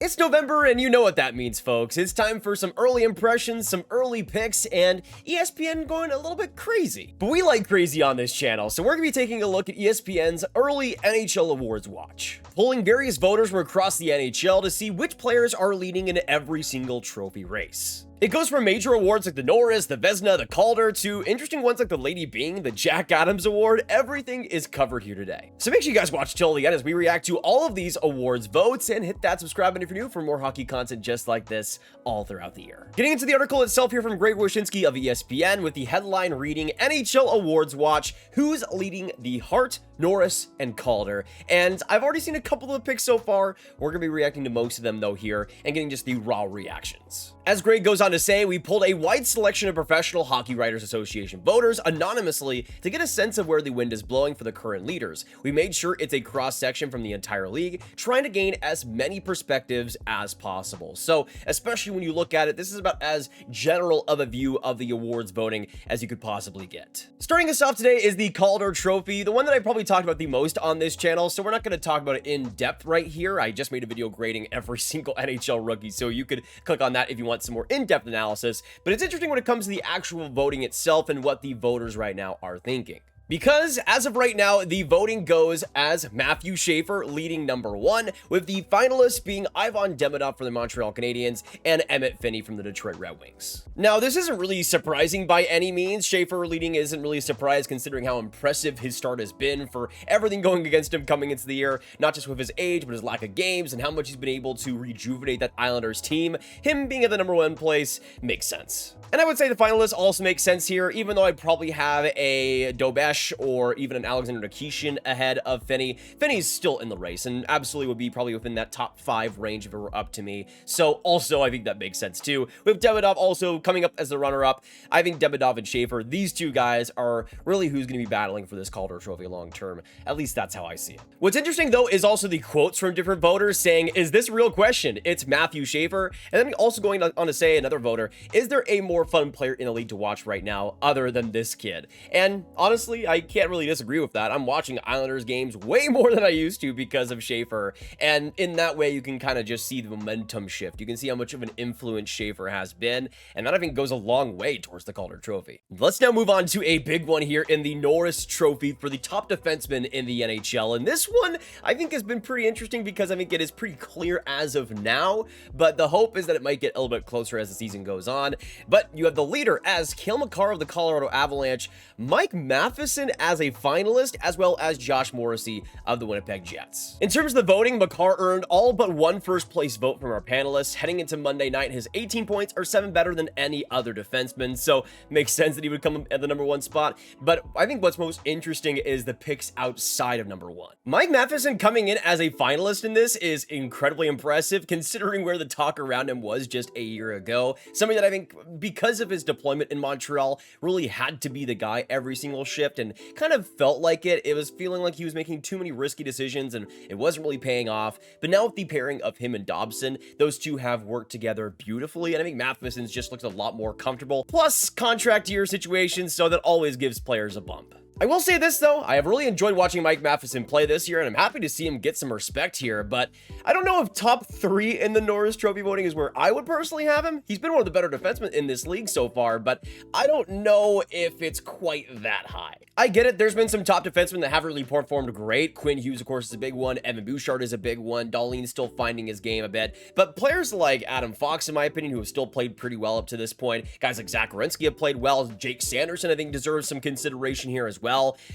It's November, and you know what that means, folks. It's time for some early impressions, some early picks, and ESPN going a little bit crazy. But we like crazy on this channel, so we're going to be taking a look at ESPN's early NHL awards watch, polling various voters from across the NHL to see which players are leading in every single trophy race. It goes from major awards like the Norris, the Vezina, the Calder, to interesting ones like the Lady Byng, the Jack Adams Award. Everything is covered here today. So make sure you guys watch till the end as we react to all of these awards votes, and hit that subscribe button if you're new for more hockey content just like this all throughout the year. Getting into the article itself here from Greg Wyshynski of ESPN with the headline reading NHL Awards Watch, who's leading the Hart, Norris, and Calder. And I've already seen a couple of the picks so far. We're going to be reacting to most of them though here and getting just the raw reactions. As Greg goes on to say, we pulled a wide selection of Professional Hockey Writers Association voters anonymously to get a sense of where the wind is blowing for the current leaders. We made sure it's a cross-section from the entire league, trying to gain as many perspectives as possible. So, especially when you look at it, this is about as general of a view of the awards voting as you could possibly get. Starting us off today is the Calder Trophy, the one that I probably talked about the most on this channel, so we're not going to talk about it in depth right here. I just made a video grading every single NHL rookie, so you could click on that if you want some more in-depth analysis, but it's interesting when it comes to the actual voting itself and what the voters right now are thinking. Because as of right now, the voting goes as Matthew Schaefer leading number one, with the finalists being Aidan Delaney from the Montreal Canadiens and Emmett Finney from the Detroit Red Wings. Now, this isn't really surprising by any means. Schaefer leading isn't really a surprise considering how impressive his start has been, for everything going against him coming into the year, not just with his age, but his lack of games and how much he's been able to rejuvenate that Islanders team. Him being at the number one place makes sense. And I would say the finalists also make sense here, even though I'd probably have a Dobesh or even an Alexander Nikishin ahead of Finney. Finney's still in the race and absolutely would be probably within that top 5 range if it were up to me. So also I think that makes sense too. With Demidov also coming up as the runner-up, I think Demidov and Schaefer, these two guys are really who's going to be battling for this Calder Trophy long term. At least that's how I see it. What's interesting though is also the quotes from different voters saying, is this a real question? It's Matthew Schaefer. And then also going on to say, another voter, is there a more fun player in the league to watch right now other than this kid? And honestly, I can't really disagree with that. I'm watching Islanders games way more than I used to because of Schaefer, and in that way you can kind of just see the momentum shift. You can see how much of an influence Schaefer has been, and that I think goes a long way towards the Calder Trophy. Let's now move on to a big one here in the Norris Trophy for the top defenseman in the NHL, and this one I think has been pretty interesting because I think it is pretty clear as of now, but the hope is that it might get a little bit closer as the season goes on. But you have the leader as Cale Makar of the Colorado Avalanche, Mike Matheson as a finalist, as well as Josh Morrissey of the Winnipeg Jets. In terms of the voting, Makar earned all but one first place vote from our panelists. Heading into Monday night, his 18 points are 7 better than any other defenseman, so makes sense that he would come at the number one spot. But I think what's most interesting is the picks outside of number one. Mike Matheson coming in as a finalist in this is incredibly impressive considering where the talk around him was just a year ago. Somebody that I think, because of his deployment in Montreal, really had to be the guy every single shift, and kind of felt like it was feeling like he was making too many risky decisions and it wasn't really paying off. But now with the pairing of him and Dobson, those two have worked together beautifully, and I think Matheson's just looks a lot more comfortable. Plus contract year situations, so that always gives players a bump. I will say this though, I have really enjoyed watching Mike Matheson play this year, and I'm happy to see him get some respect here, but I don't know if top 3 in the Norris Trophy voting is where I would personally have him. He's been one of the better defensemen in this league so far, but I don't know if it's quite that high. I get it, there's been some top defensemen that haven't really performed great. Quinn Hughes, of course, is a big one. Evan Bouchard is a big one. Dahlin's still finding his game a bit, but players like Adam Fox, in my opinion, who have still played pretty well up to this point, guys like Zach Werenski have played well. Jake Sanderson, I think, deserves some consideration here as well.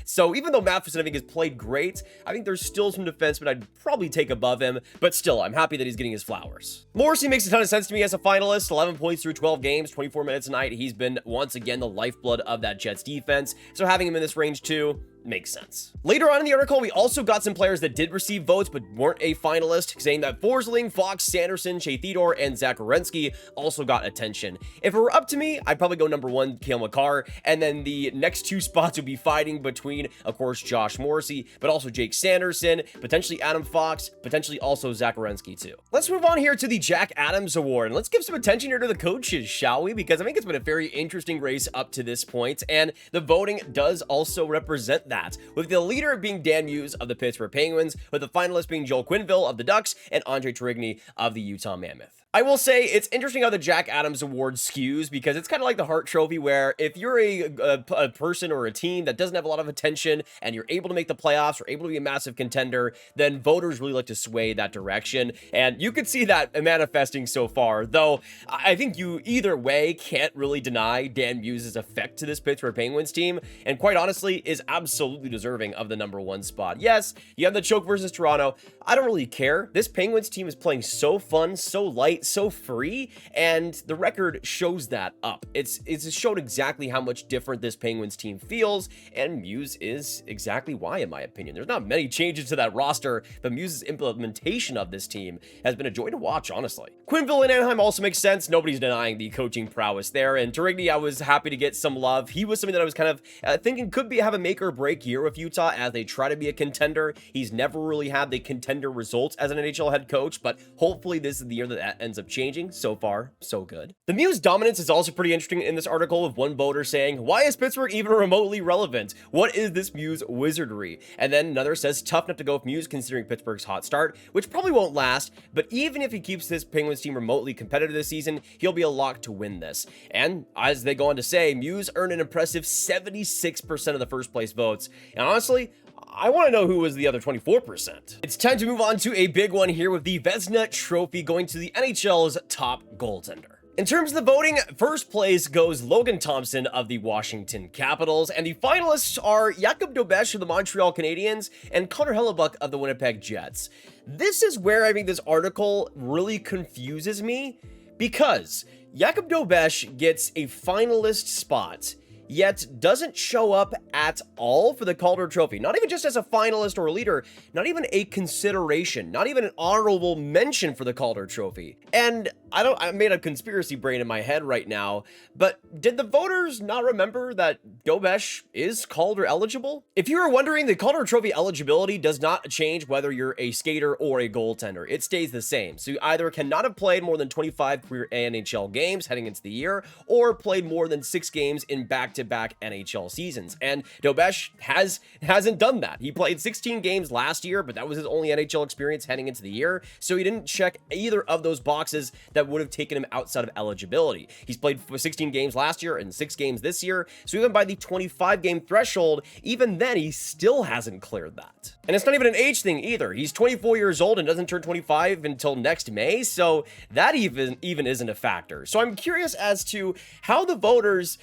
So even though Matheson, I think, has played great, I think there's still some defensemen I'd probably take above him, but still, I'm happy that he's getting his flowers. Morrissey makes a ton of sense to me as a finalist. 11 points through 12 games, 24 minutes a night. He's been, once again, the lifeblood of that Jets defense, so having him in this range too makes sense. Later on in the article, we also got some players that did receive votes but weren't a finalist, saying that Forsling, Fox, Sanderson, Shea Theodore, and Zach Werenski also got attention. If it were up to me, I'd probably go number 1, Cale Makar, and then the next 2 spots would be fighting between, of course, Josh Morrissey, but also Jake Sanderson, potentially Adam Fox, potentially also Zach Werenski too. Let's move on here to the Jack Adams Award, and let's give some attention here to the coaches, shall we? Because I think it's been a very interesting race up to this point, and the voting does also represent that that, with the leader being Dan Muse of the Pittsburgh Penguins, with the finalists being Joel Quenneville of the Ducks and Andre Tourigny of the Utah Mammoth. I will say it's interesting how the Jack Adams Award skews, because it's kind of like the Hart Trophy, where if you're a person or a team that doesn't have a lot of attention and you're able to make the playoffs or able to be a massive contender, then voters really like to sway that direction. And you could see that manifesting so far, though I think you either way can't really deny Dan Muse's effect to this Pittsburgh Penguins team, and quite honestly is absolutely deserving of the #1 spot. Yes, you have the choke versus Toronto. I don't really care. This Penguins team is playing so fun, so light, so free, and the record shows that up. It's showed exactly how much different this Penguins team feels, and Muse is exactly why, in my opinion. There's not many changes to that roster, but Muse's implementation of this team has been a joy to watch, honestly. Quenneville in Anaheim also makes sense. Nobody's denying the coaching prowess there, and Tourigny, I was happy to get some love. He was something that I was kind of thinking could have a make or break year with Utah as they try to be a contender. He's never really had the contender results as an NHL head coach, but hopefully this is the year that ends up changing. So far, so good. The Muse dominance is also pretty interesting in this article, with one voter saying, "Why is Pittsburgh even remotely relevant? What is this Muse wizardry?" And then another says, "Tough enough to go with Muse considering Pittsburgh's hot start," which probably won't last, but even if he keeps this Penguins team remotely competitive this season, he'll be a lock to win this. And as they go on to say, Muse earned an impressive 76% of the first place votes. And honestly, I want to know who was the other 24%. It's time to move on to a big one here, with the Vezina Trophy going to the NHL's top goaltender. In terms of the voting, first place goes Logan Thompson of the Washington Capitals, and the finalists are Jakub Dobeš of the Montreal Canadiens and Connor Hellebuyck of the Winnipeg Jets. This is where I think this article really confuses me, because Jakub Dobeš gets a finalist spot, yet doesn't show up at all for the Calder Trophy. Not even just as a finalist or a leader, not even a consideration, not even an honorable mention for the Calder Trophy. And I made a conspiracy brain in my head right now, but did the voters not remember that Dobeš is Calder eligible? If you were wondering, the Calder Trophy eligibility does not change whether you're a skater or a goaltender. It stays the same. So you either cannot have played more than 25 career NHL games heading into the year, or played more than 6 games in back-to-back NHL seasons. And Dobeš hasn't done that. He played 16 games last year, but that was his only NHL experience heading into the year. So he didn't check either of those boxes that would have taken him outside of eligibility. He's played 16 games last year and 6 games this year. So even by the 25 game threshold, even then he still hasn't cleared that. And it's not even an age thing either. He's 24 years old and doesn't turn 25 until next May. So that even isn't a factor. So I'm curious as to how the voters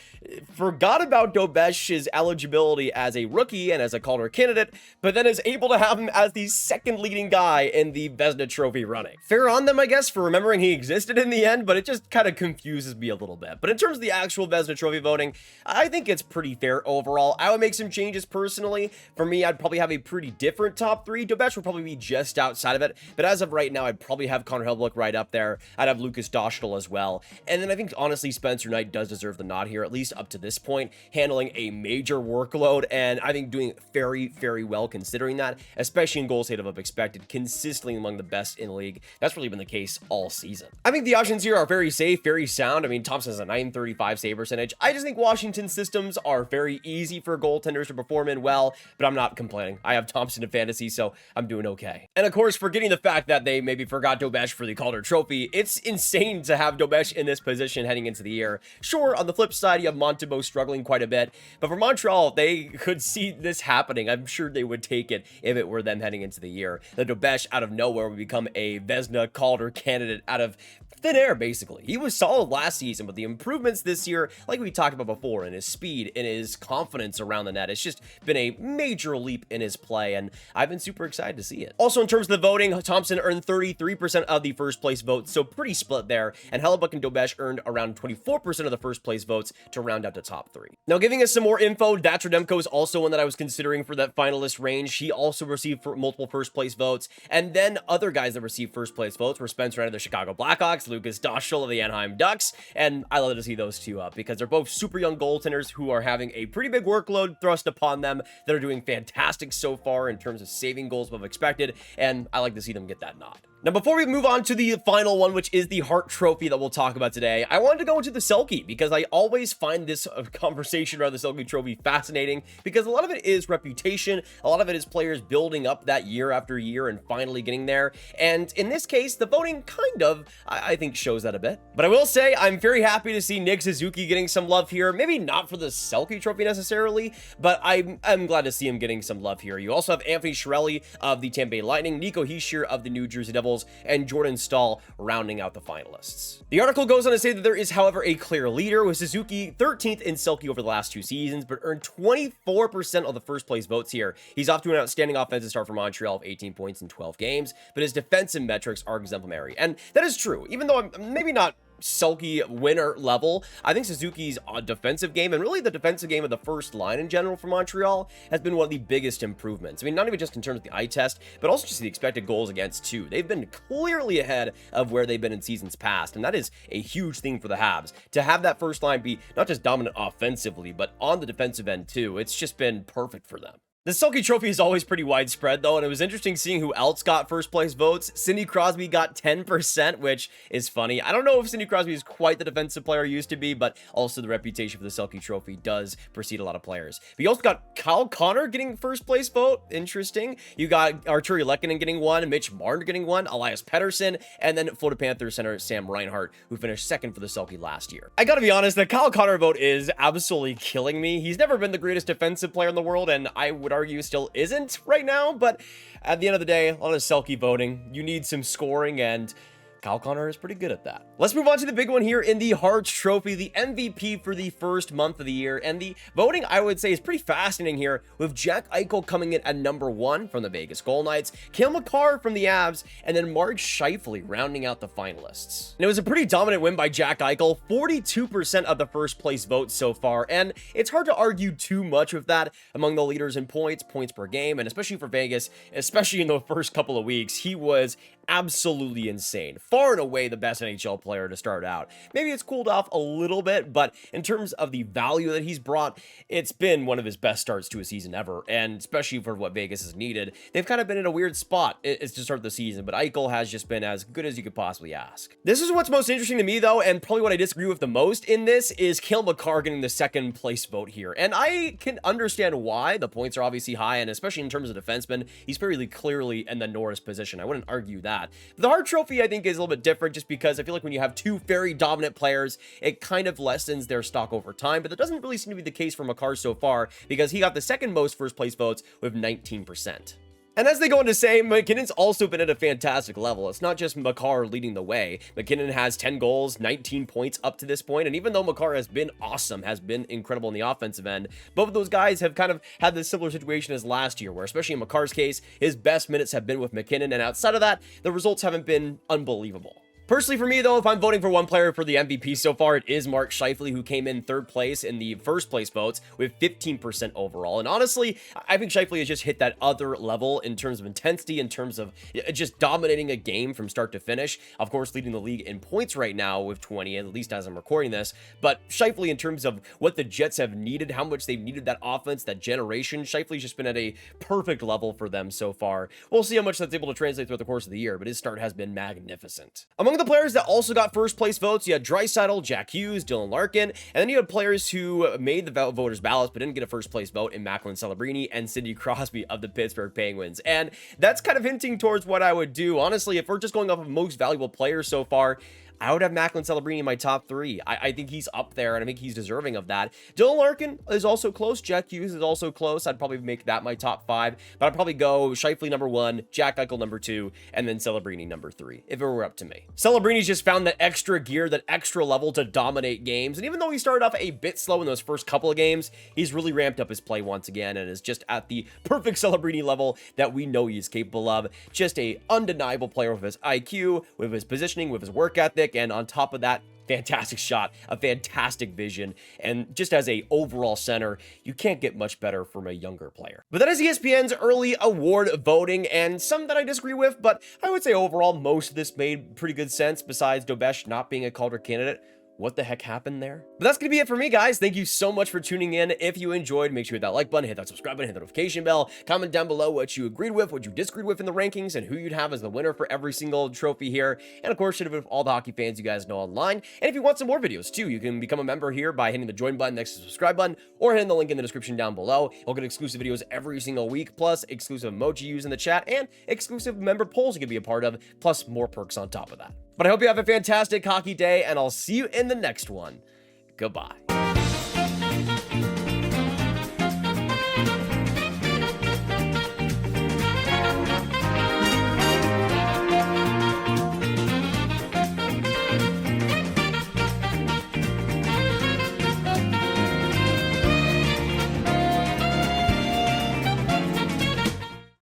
forgot about Dobeš's eligibility as a rookie and as a Calder candidate, but then is able to have him as the second leading guy in the Vezina Trophy running. Fair on them, I guess, for remembering he existed in the end, but it just kind of confuses me a little bit. But in terms of the actual Vezina Trophy voting, I think it's pretty fair overall. I would make some changes personally. For me, I'd probably have a pretty different top 3. Dobeš would probably be just outside of it, but as of right now, I'd probably have Connor Hellebuyck right up there. I'd have Lukas Dostal as well. And then I think, honestly, Spencer Knight does deserve the nod here, at least up to this point, handling a major workload, and I think doing very, very well considering that, especially in goal save above expected, consistently among the best in the league. That's really been the case all season. I think the options here are very safe, very sound. I mean, Thompson has a .935 save percentage. I just think Washington's systems are very easy for goaltenders to perform in well, but I'm not complaining. I have Thompson in fantasy, so I'm doing okay. And of course, forgetting the fact that they maybe forgot Dobeš for the Calder Trophy, it's insane to have Dobeš in this position heading into the year. Sure, on the flip side, you have Montembeault struggling quite a bit, but for Montreal, they could see this happening. I'm sure they would take it if it were them heading into the year. The Dobeš out of nowhere would become a Vezina Calder candidate out of thin air, basically. He was solid last season, but the improvements this year, like we talked about before, in his speed, in his confidence around the net, it's just been a major leap in his play, and I've been super excited to see it. Also, in terms of the voting, Thompson earned 33% of the first place votes, so pretty split there, and Hellebuyck and Dobeš earned around 24% of the first place votes to round out the top 3. Now, giving us some more info, That's Demko is also one that I was considering for that finalist range. He also received multiple first place votes, and then other guys that received first place votes were Spencer Knight of the Chicago Blackhawks, Lukas Dostal of the Anaheim Ducks, and I love to see those two up because they're both super young goaltenders who are having a pretty big workload thrust upon them that are doing fantastic so far in terms of saving goals above expected, and I like to see them get that nod. Now, before we move on to the final one, which is the Hart Trophy that we'll talk about today, I wanted to go into the Selke because I always find this conversation around the Selke Trophy fascinating because a lot of it is reputation, a lot of it is players building up that year after year and finally getting there. And in this case, the voting kind of, I think, shows that a bit. But I will say, I'm very happy to see Nick Suzuki getting some love here. Maybe not for the Selke Trophy necessarily, but I'm glad to see him getting some love here. You also have Anthony Cirelli of the Tampa Bay Lightning, Nico Hischier of the New Jersey Devils, and Jordan Staal rounding out the finalists. The article goes on to say that there is, however, a clear leader, with Suzuki 13th in Selke over the last 2 seasons, but earned 24% of the first place votes here. He's off to an outstanding offensive start for Montreal of 18 points in 12 games, but his defensive metrics are exemplary. And that is true, even though I'm maybe not Selke winner level. I think Suzuki's defensive game, and really the defensive game of the first line in general for Montreal, has been one of the biggest improvements. I mean, not even just in terms of the eye test, but also just the expected goals against too. They've been clearly ahead of where they've been in seasons past, and that is a huge thing for the Habs. To have that first line be not just dominant offensively, but on the defensive end too, it's just been perfect for them. The Selke Trophy is always pretty widespread, though, and it was interesting seeing who else got first place votes. Sidney Crosby got 10%, which is funny. I don't know if Sidney Crosby is quite the defensive player he used to be, but also the reputation for the Selke Trophy does precede a lot of players. But you also got Kyle Connor getting first place vote. Interesting. You got Arturi Lehkonen getting one, Mitch Marner getting one, Elias Pettersson, and then Florida Panthers center Sam Reinhart, who finished second for the Selke last year. I gotta be honest, the Kyle Connor vote is absolutely killing me. He's never been the greatest defensive player in the world, and I would argue still isn't right now, but at the end of the day, a lot of Selke voting, you need some scoring, and Kyle Connor is pretty good at that. Let's move on to the big one here in the Hart Trophy, the MVP for the first month of the year. And the voting, I would say, is pretty fascinating here, with Jack Eichel coming in at number 1 from the Vegas Golden Knights, Cale Makar from the Avs, and then Mark Scheifele rounding out the finalists. And it was a pretty dominant win by Jack Eichel, 42% of the first place votes so far, and it's hard to argue too much with that among the leaders in points per game, and especially for Vegas, especially in the first couple of weeks, he was absolutely insane. Far and away the best NHL player to start out. Maybe it's cooled off a little bit, but in terms of the value that he's brought, it's been one of his best starts to a season ever, and especially for what Vegas has needed. They've kind of been in a weird spot to start the season, but Eichel has just been as good as you could possibly ask. This is what's most interesting to me, though, and probably what I disagree with the most in this, is Cale Makar getting the second place vote here. And I can understand why. The points are obviously high, and especially in terms of defensemen, he's fairly clearly in the Norris position. I wouldn't argue that. The Hart Trophy, I think, is a little bit different just because I feel like when you have two very dominant players, it kind of lessens their stock over time, but that doesn't really seem to be the case for Makar so far, because he got the second most first place votes with 19%. And as they go on to say, McKinnon's also been at a fantastic level. It's not just Makar leading the way. McKinnon has 10 goals, 19 points up to this point, and even though Makar has been awesome, has been incredible in the offensive end, both of those guys have kind of had this similar situation as last year, where especially in Makar's case, his best minutes have been with McKinnon, and outside of that, the results haven't been unbelievable. Personally, for me, though, if I'm voting for one player for the MVP so far, it is Mark Scheifele, who came in third place in the first place votes with 15% overall. And honestly, I think Scheifele has just hit that other level in terms of intensity, in terms of just dominating a game from start to finish. Of course, leading the league in points right now with 20, at least as I'm recording this. But Scheifele, in terms of what the Jets have needed, how much they've needed that offense, that generation, Scheifele's just been at a perfect level for them so far. We'll see how much that's able to translate throughout the course of the year, but his start has been magnificent. Among the players that also got first place votes, you had Draisaitl, Jack Hughes, Dylan Larkin, and then you had players who made the voters' ballots but didn't get a first place vote in Macklin Celebrini and Sidney Crosby of the Pittsburgh Penguins. And that's kind of hinting towards what I would do. Honestly, if we're just going off of most valuable players so far, I would have Macklin Celebrini in my top 3. I think he's up there, and I think he's deserving of that. Dylan Larkin is also close. Jack Hughes is also close. I'd probably make that my top 5, but I'd probably go Scheifele number 1, Jack Eichel number 2, and then Celebrini number 3, if it were up to me. Celebrini's just found that extra gear, that extra level to dominate games, and even though he started off a bit slow in those first couple of games, he's really ramped up his play once again, and is just at the perfect Celebrini level that we know he's capable of. Just a undeniable player with his IQ, with his positioning, with his work ethic, and on top of that, fantastic shot, a fantastic vision, and just as a overall center, you can't get much better from a younger player. But that is ESPN's early award voting, and some that I disagree with, but I would say overall most of this made pretty good sense, besides Dobesh not being a Calder candidate. what the heck happened there? But that's gonna be it for me, guys. Thank you so much for tuning in. If you enjoyed, make sure you hit that like button, hit that subscribe button, hit the notification bell, comment down below what you agreed with, what you disagreed with in the rankings, and who you'd have as the winner for every single trophy here. And of course, share it with all the hockey fans you guys know online. And if you want some more videos too, you can become a member here by hitting the join button next to the subscribe button, or hitting the link in the description down below. You'll get exclusive videos every single week, plus exclusive emoji used in the chat, and exclusive member polls you can be a part of, plus more perks on top of that. But I hope you have a fantastic hockey day, and I'll see you in the next one. Goodbye.